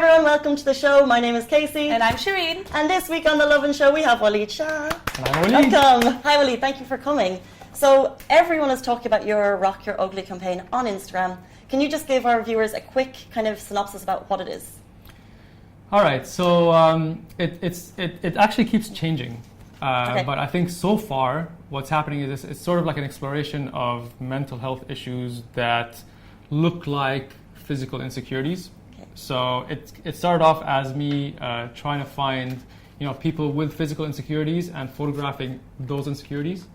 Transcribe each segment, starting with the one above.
everyone, welcome to the show. My name is Casey. And I'm Shireen. And this week on the Lovin Show we have Waleed Shah. And I'm Waleed. Welcome. Hi Waleed, thank you for coming. So everyone is talking about your Rock Your Ugly campaign on Instagram. Can you just give our viewers a quick kind of synopsis about what it is? All right, so it actually keeps changing. But I think so far what's happening is it's sort of like an exploration of mental health issues that look like physical insecurities. Okay. So it started off as me trying to find people with physical insecurities and photographing those insecurities.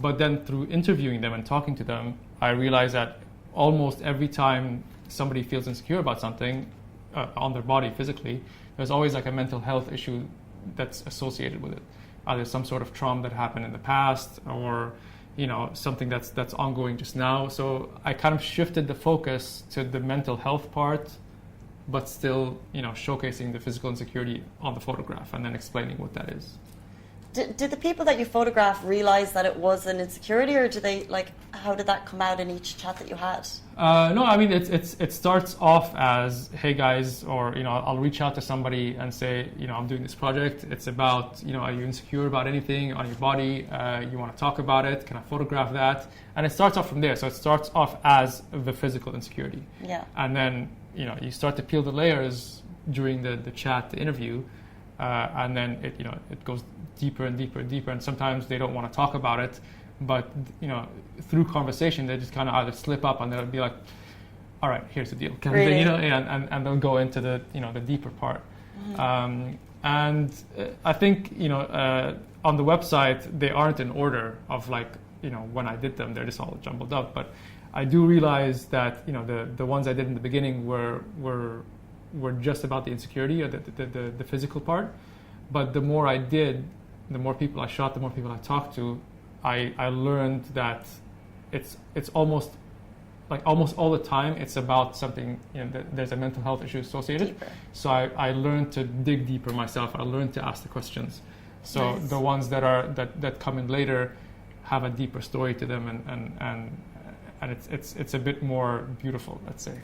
But then through interviewing them and talking to them, I realized that almost every time somebody feels insecure about something on their body physically, there's always like a mental health issue that's associated with it. Either some sort of trauma that happened in the past or something that's ongoing just now. So I kind of shifted the focus to the mental health part, but still showcasing the physical insecurity on the photograph and then explaining what that is. Did the people that you photographed realize that it was an insecurity, or how did that come out in each chat that you had? No, I mean it starts off as, hey guys, or I'll reach out to somebody and say, I'm doing this project. It's about, are you insecure about anything on your body? You want to talk about it? Can I photograph that? And it starts off from there. So it starts off as the physical insecurity. Yeah. And then you start to peel the layers during the chat, the interview, and then it goes deeper and deeper and deeper. And sometimes they don't want to talk about it. But through conversation, they just kind of either slip up and they'll be like, "All right, here's the deal," kind of thing, and they'll go into the the deeper part. Mm-hmm. And I think on the website they aren't in order of when I did them; they're just all jumbled up. But I do realize that the ones I did in the beginning were just about the insecurity or the physical part. But the more I did, the more people I shot, the more people I talked to, I learned that it's almost all the time it's about something, there's a mental health issue associated. Deeper. So I learned to dig deeper myself. I learned to ask the questions. So nice. The ones that come in later have a deeper story to them, and it's a bit more beautiful, let's say.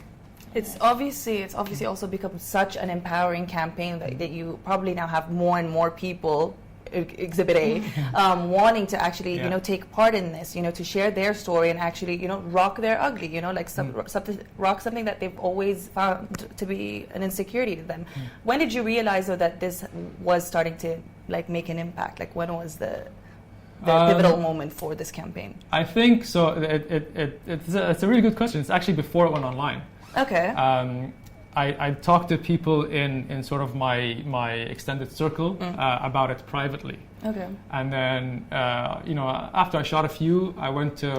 It's obviously also become such an empowering campaign that you probably now have more and more people, Exhibit A, wanting to actually take part in this, to share their story and actually rock their ugly, rock something that they've always found to be an insecurity to them. When did you realize though that this was starting to make an impact? When was the pivotal moment for this campaign? I think so. It's a really good question. It's actually before it went online. Okay. I talked to people in sort of my extended circle about it privately. Okay. And then after I shot a few, I went to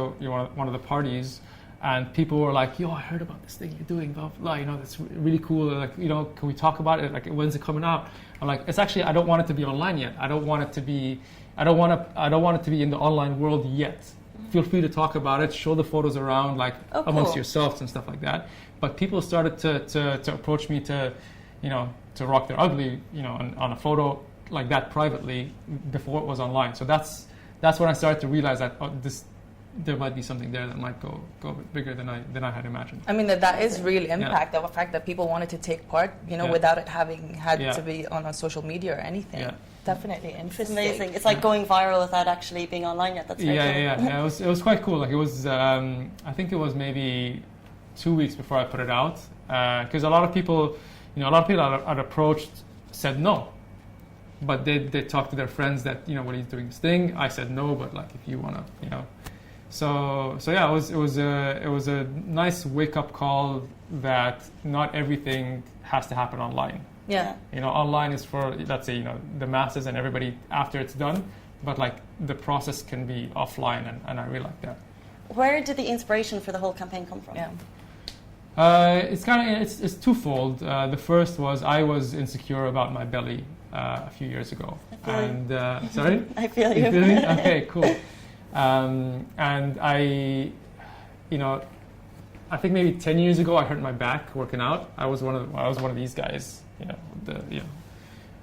one of the parties, and people were like, "Yo, I heard about this thing you're doing, blah blah. That's really cool. Can we talk about it? When's it coming out?" I'm like, "It's actually I don't want it to be online yet. I don't want it to be in the online world yet. Feel free to talk about it, show the photos around amongst yourselves and stuff like that." But people started to approach me to rock their ugly, on a photo like that privately before it was online. So that's when I started to realize that there might be something there that might go a bit bigger than I had imagined. I mean that is real impact of the fact that people wanted to take part, without it having had to be on social media or anything. Yeah. Definitely interesting. It's amazing. It's like going viral without actually being online yet. That's very cool. Yeah. It was quite cool. It was I think it was maybe 2 weeks before I put it out, because a lot of people I'd approached said no, but they talked to their friends that when he's doing this thing. I said no, but if you wanna, so yeah, it was a nice wake up call that not everything has to happen online. Yeah. Online is for, let's say, the masses and everybody after it's done, but the process can be offline, and I really like that. Where did the inspiration for the whole campaign come from? Yeah. It's twofold. The first was I was insecure about my belly a few years ago. Sorry? I feel you. You feel me? Okay, cool. And I think maybe 10 years ago I hurt my back working out. I was one of these guys,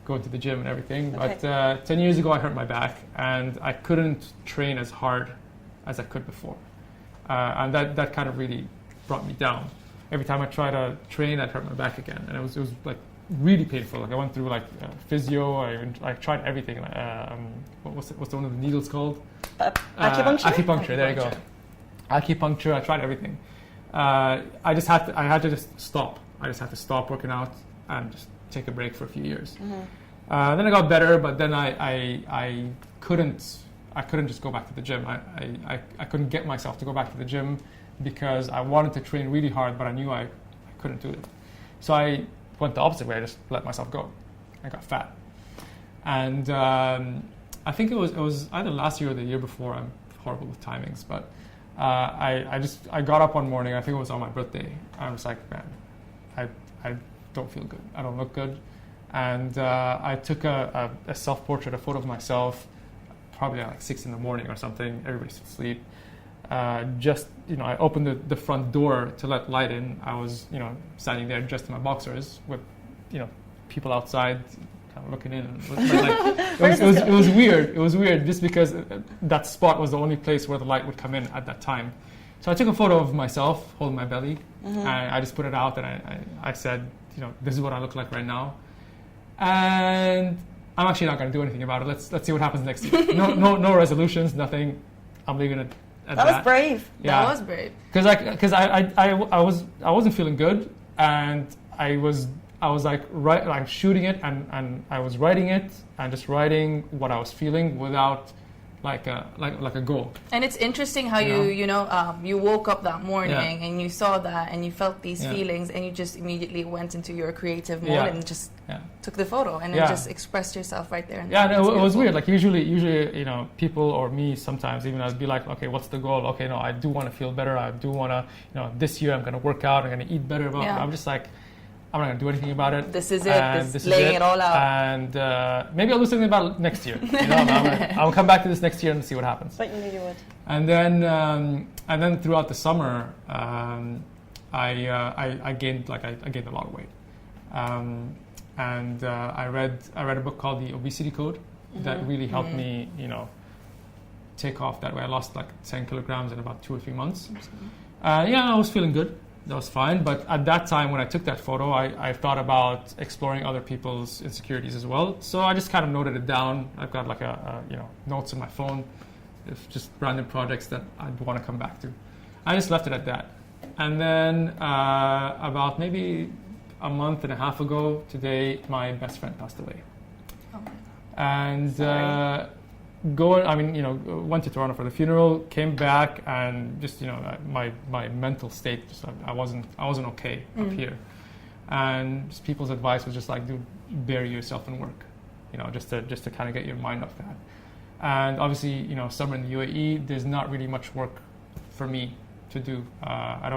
going to the gym and everything. Okay. But 10 years ago I hurt my back, and I couldn't train as hard as I could before. And that kind of really brought me down. every time I try to train, I'd hurt my back again, and it was like really painful. Like I went through like physio. I tried everything. What's the one of the needles called? Acupuncture. Acupuncture. There you go. Acupuncture. I tried everything. I had to just stop. I just had to stop working out and just take a break for a few years. Then I got better, but then I couldn't just go back to the gym. I couldn't get myself to go back to the gym because I wanted to train really hard, but I knew I couldn't do it. So I went the opposite way. I just let myself go. I got fat, and I think it was either last year or the year before. I'm horrible with timings, but I got up one morning. I think it was on my birthday. I was like, man, I don't feel good. I don't look good. And I took a self-portrait, a photo of myself, probably at like 6 in the morning or something. Everybody's asleep. I opened the front door to let light in. I was, standing there dressed in my boxers with, people outside kind of looking in. It was weird. It was weird just because that spot was the only place where the light would come in at that time. So I took a photo of myself holding my belly, and I just put it out, and I said, this is what I look like right now. And I'm actually not going to do anything about it. Let's see what happens next year. No resolutions, nothing. I'm leaving it at that. That was brave. Yeah. That was brave. Because I wasn't feeling good, and I was like shooting it, and I was writing it, and just writing what I was feeling without like a goal. And it's interesting how you woke up that morning and you saw that and you felt these feelings, and you just immediately went into your creative mode and just took the photo and then just expressed yourself right there. It was weird. Like usually people or me sometimes even I'd be like, okay, what's the goal? Okay, no, I do want to feel better. I do want to this year I'm going to work out. I'm going to eat better. I'm just like, I'm not going to do anything about it. This is it. This laying it all out. And maybe I'll do something about it next year. I'll come back to this next year and see what happens. But you knew you would. And then throughout the summer, I gained a lot of weight. I read a book called The Obesity Code that really helped me, take off that way. I lost like 10 kilograms in about 2 or 3 months. I was feeling good. That was fine, but at that time when I took that photo, I thought about exploring other people's insecurities as well. So I just kind of noted it down. I've got like notes on my phone, just random projects that I'd want to come back to. I just left it at that. And then about maybe a month and a half ago today, my best friend passed away. Oh. And went to Toronto for the funeral, came back, and just my mental state, just I wasn't okay up here, and just people's advice was just like, dude, bury yourself in work, just to kind of get your mind off that. And obviously, summer in the UAE, there's not really much work for me to do. I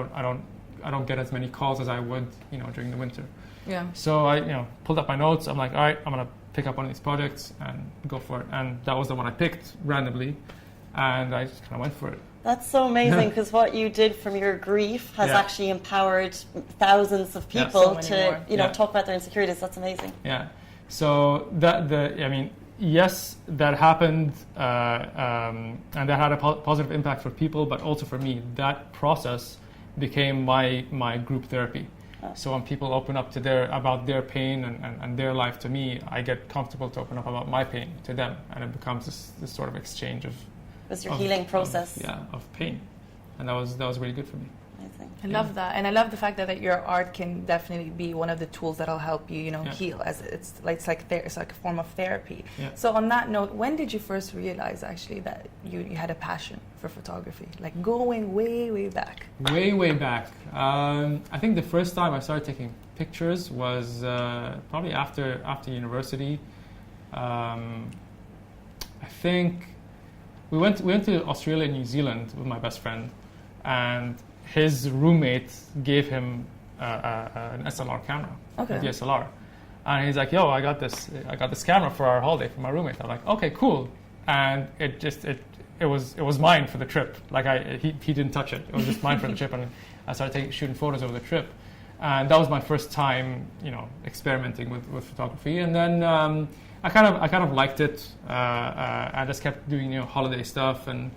don't get as many calls as I would during the winter. Yeah. So I pulled up my notes. I'm like, all right, I'm gonna pick up one of these projects and go for it. And that was the one I picked randomly, and I just kind of went for it. That's so amazing, because what you did from your grief has actually empowered thousands of people to talk about their insecurities. That's amazing. Yeah. So yes, that happened, and that had a positive impact for people, but also for me. That process became my group therapy. So when people open up about their pain and their life to me, I get comfortable to open up about my pain to them, and it becomes this sort of exchange of. It was your healing process. Of pain, and that was really good for me. Amazing. I love that, and I love the fact that your art can definitely be one of the tools that'll help you, heal. As it's like a form of therapy. Yeah. So on that note, when did you first realize actually that you had a passion for photography? Like going way back. Way back. I think the first time I started taking pictures was probably after university. I think we went to Australia and New Zealand with my best friend, and his roommate gave him an SLR camera, a DSLR, and he's like, "Yo, I got this camera for our holiday for my roommate." I'm like, "Okay, cool," and it was mine for the trip. Like he didn't touch it. It was just mine for the trip, and I started shooting photos over the trip, and that was my first time, experimenting with photography. And then I kind of liked it. I just kept doing holiday stuff and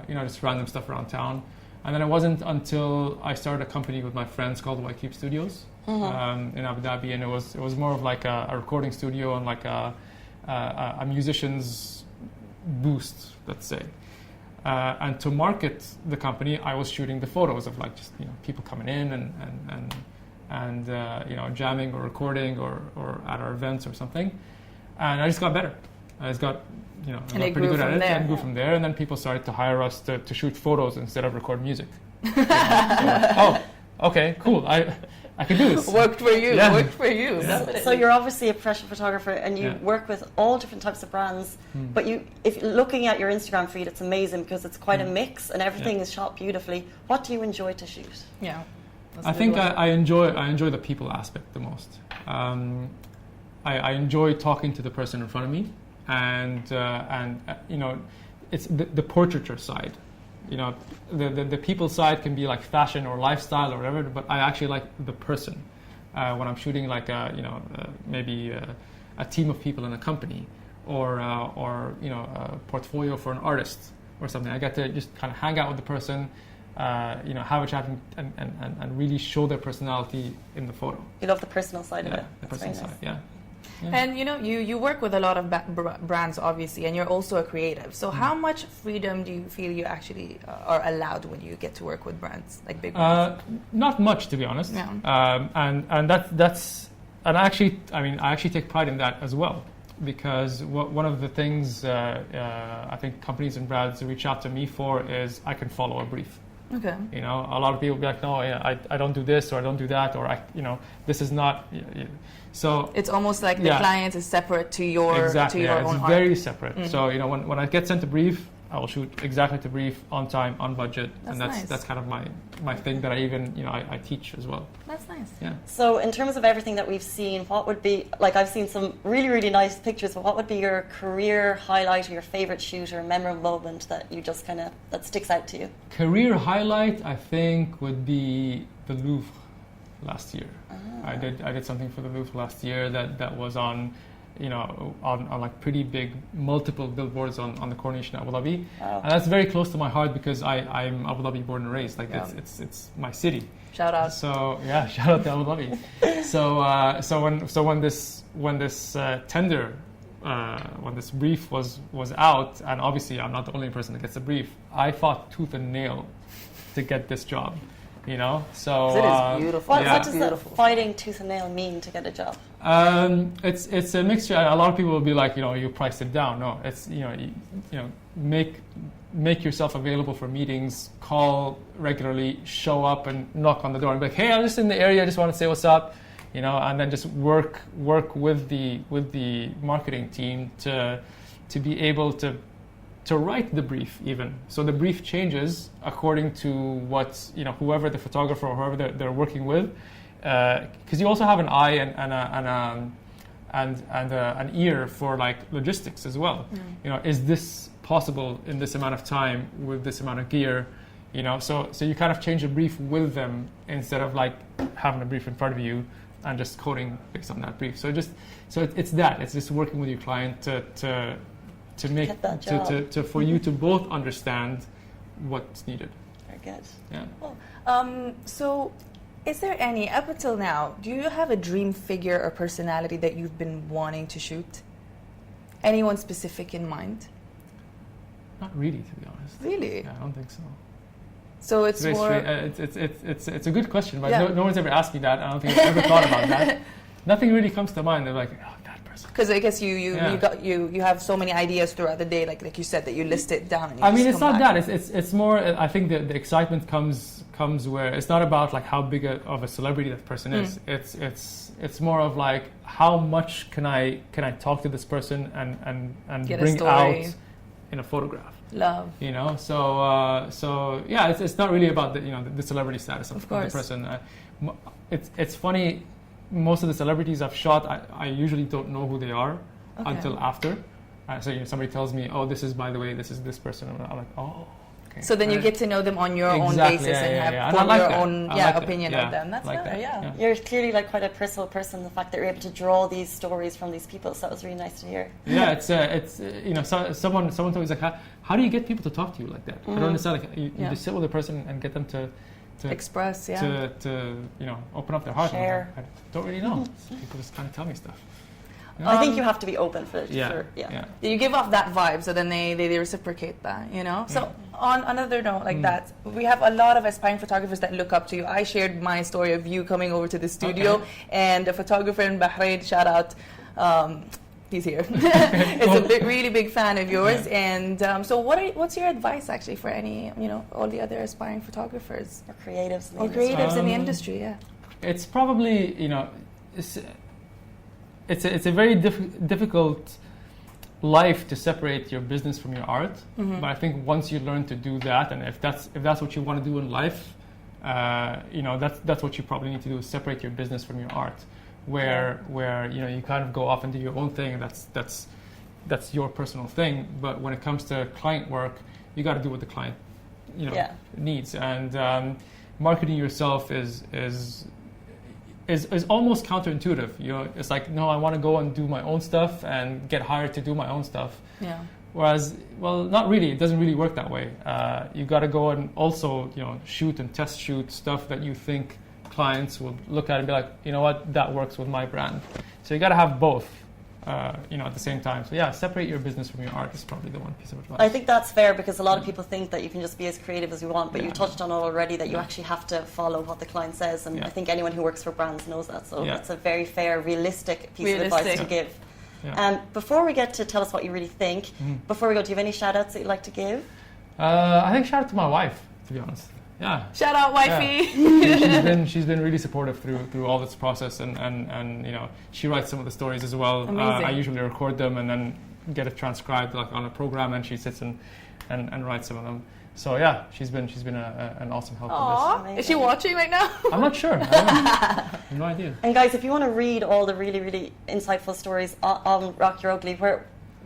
just random stuff around town. And then it wasn't until I started a company with my friends called White Cube Studios in Abu Dhabi, and it was more of like a recording studio and like a musician's boost, let's say. And to market the company, I was shooting the photos of like just people coming in and jamming or recording or at our events or something. And I just got better. I just got I got pretty good at it and grew from there. And then people started to hire us to shoot photos instead of record music. Okay, cool. I can do this. Worked for you. Yeah. Worked for you. So you're obviously a professional photographer, and you work with all different types of brands. But if looking at your Instagram feed, it's amazing because it's quite a mix, and everything is shot beautifully. What do you enjoy to shoot? Yeah, I think I enjoy the people aspect the most. I enjoy talking to the person in front of me, and it's the portraiture side. The people side can be like fashion or lifestyle or whatever, but I actually like the person. When I'm shooting like maybe a team of people in a company or a portfolio for an artist or something, I get to just kind of hang out with the person, have a chat and really show their personality in the photo. You love the personal side of it. The personal side, yeah. And you work with a lot of brands, obviously, and you're also a creative. So how much freedom do you feel you actually are allowed when you get to work with brands, like big brands? Not much, to be honest. Yeah. And that's I actually take pride in that as well, because one of the things I think companies and brands reach out to me for is I can follow a brief. Okay. A lot of people be like, no, I don't do this or I don't do that, or this is not. So it's almost like the client is separate to your own art. It's very separate. So when I get sent a brief, I will shoot exactly to brief, on time, on budget, and that's kind of my thing that I even I teach as well. That's nice. Yeah. So in terms of everything that we've seen, what would be like? I've seen some really really nice pictures, but what would be your career highlight or your favorite shoot or memorable moment that you just that sticks out to you? Career highlight, I think, would be the Louvre last year. I did something for the Louvre last year that was on like pretty big multiple billboards on the coronation of Abu Dhabi. Wow. And that's very close to my heart because I'm Abu Dhabi born and raised. It's my city. Shout out. So yeah, shout out to Abu Dhabi. So when this tender when this brief was out, and obviously I'm not the only person that gets the brief, I fought tooth and nail to get this job. So it is beautiful. What does that fighting tooth and nail mean to get a job? It's a mixture. A lot of people will be like, you priced it down. No, it's make yourself available for meetings, call regularly, show up and knock on the door and be like, hey, I'm just in the area, I just want to say what's up, and then just work with the marketing team to be able to write the brief even. So the brief changes according to what, whoever the photographer or whoever they're working with, because you also have an eye and an ear for like logistics as well. Is this possible in this amount of time with this amount of gear? So you kind of change the brief with them instead of like having a brief in front of you and just coding based on that brief. So it's just working with your client to make for you to both understand what's needed. Very good. Yeah. Cool. So is there any, up until now, do you have a dream figure or personality that you've been wanting to shoot? Anyone specific in mind? Not really, to be honest. Really? Yeah, I don't think so. So it's more... It's a good question, but no one's ever asked me that. I don't think I've ever thought about that. Nothing really comes to mind. They're like, oh, that person. Because I guess you have so many ideas throughout the day, like you said, that you list it down. And it's not that. It's more. I think the excitement comes where it's not about like how big of a celebrity that person is. It's more of like how much can I talk to this person and get bring out in a photograph. Love. So yeah, it's not really about the celebrity status of the person. It's funny. Most of the celebrities I've shot, I usually don't know who they are until after. So somebody tells me, oh, this is, by the way, this is this person. And I'm like, oh. okay. So then you get to know them on your own Exactly, basis and have And I form like your that. own I like that. opinion of them. That's like better, that. You're clearly like quite a personal person. The fact that you're able to draw these stories from these people, so that was really nice to hear. Yeah, it's you know, someone told me, like, how do you get people to talk to you like that? I don't understand. Like, you just sit with a person and get them to express, to you know, open up their heart. Share. I don't really know. People just kind of tell me stuff. I think you have to be open for it. Yeah. You give off that vibe, so then they reciprocate that, you know. So on another note, like that, we have a lot of aspiring photographers that look up to you. I shared my story of you coming over to the studio, and a photographer in Bahrain, shout out. He's here. Is a really big fan of yours, and so what's your advice actually for any, you know, all the other aspiring photographers Or creatives. in the industry? Yeah, it's probably, you know, it's a very difficult life to separate your business from your art. But I think once you learn to do that, and if that's what you want to do in life, you know, that's what you probably need to do, is separate your business from your art. Where you know, you kind of go off and do your own thing, and that's your personal thing. But when it comes to client work, you got to do what the client, you know, needs. And marketing yourself is almost counterintuitive. You know, it's like, no, I want to go and do my own stuff and get hired to do my own stuff. yeah. Whereas, well, not really. It doesn't really work that way. You got to go and also, you know, shoot and test shoot stuff that you think clients will look at and be like, you know what, that works with my brand. So you got to have both, you know, at the same time. So yeah, separate your business from your art is probably the one piece of advice. I think that's fair, because a lot of people think that you can just be as creative as you want, but you touched on it already, that you actually have to follow what the client says, and I think anyone who works for brands knows that. So it's a very fair, realistic piece of advice to give. Before we get to tell us what you really think, before we go, do you have any shout outs that you'd like to give? I think shout out to my wife, to be honest. Yeah. Shout out, wifey. Yeah. She's been really supportive through all this process, and you know, she writes some of the stories as well. I usually record them and then get it transcribed like on a program, and she sits and writes some of them. So yeah, she's been an awesome help with this. Is she watching right now? I'm not sure. I have no idea. And guys, if you want to read all the really, really insightful stories on Rock Your Ugly,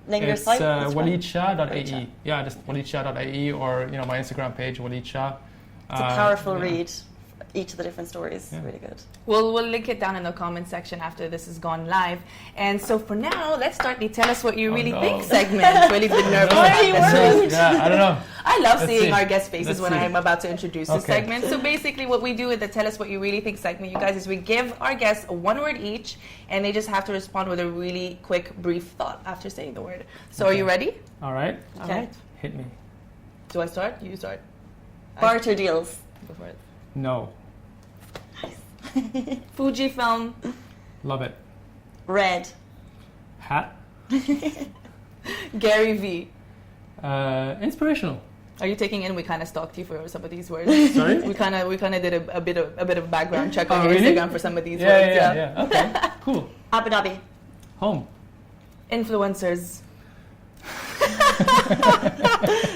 name your site? It's WaleedShah.ae. Yeah, just WaleedShah.ae, or you know, my Instagram page, Waleed Shah. It's a powerful read, each of the different stories. Yeah. Really good. We'll link it down in the comment section after this has gone live. And so for now, let's start the Tell Us What You Really Think segment. Waleed's been nervous. Why are you worried? Yeah, I don't know. I love Let's seeing see. our guest faces Let's when see. I'm about to introduce this segment. So basically what we do with the Tell Us What You Really Think segment, you guys, is we give our guests one word each, and they just have to respond with a really quick, brief thought after saying the word. So are you ready? All right. Okay. All right. Hit me. Do I start? You start. Barter deals. Go for it. No. Fujifilm. Love it. Red. Hat. Gary V. Inspirational. Are you taking in? We kind of stalked you for some of these words. Sorry? We kind of did a bit of background check on Oh, your really? Instagram for some of these words. Yeah. Okay. Cool. Abu Dhabi. Home. Influencers.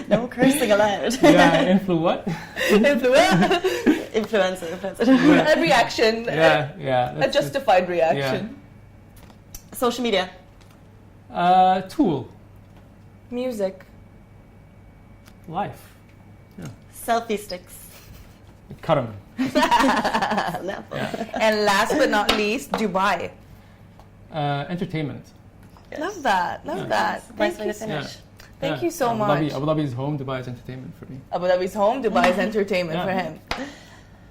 No cursing allowed. Yeah. What? Influencer. A reaction. Yeah. A justified reaction. Social media. Tool. Music. Life. Selfie sticks. Cut 'em. And last but not least, Dubai. Entertainment. Love that. Love that. Nice Thank way you. to finish. Thank you so much. Abu Dhabi is home. Dubai is entertainment for me. Abu Dhabi's home. Dubai is entertainment for him.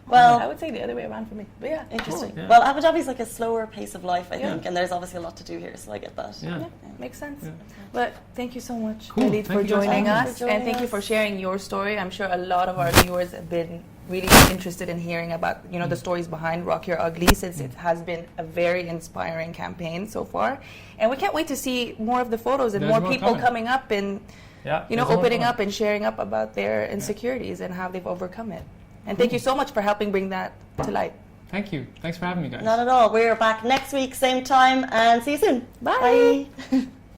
Well, I would say the other way around for me. But yeah, interesting. Cool, yeah. Well, Abu Dhabi's like a slower pace of life, I think, and there's obviously a lot to do here, so I get that. Yeah. Makes sense. But thank you so much, Cool. Waleed, for Thank you guys joining for having us. me. And thank you for sharing your story. I'm sure a lot of our viewers have been really interested in hearing about, you know, the stories behind Rock Your Ugly, since it has been a very inspiring campaign so far. And we can't wait to see more of the photos and There's more more people coming. coming up and, you know, there's more opening coming. up and sharing up about their insecurities and how they've overcome it. And thank you so much for helping bring that to light. Thank you. Thanks for having me, guys. Not at all. We're back next week, same time, and see you soon. Bye. Bye.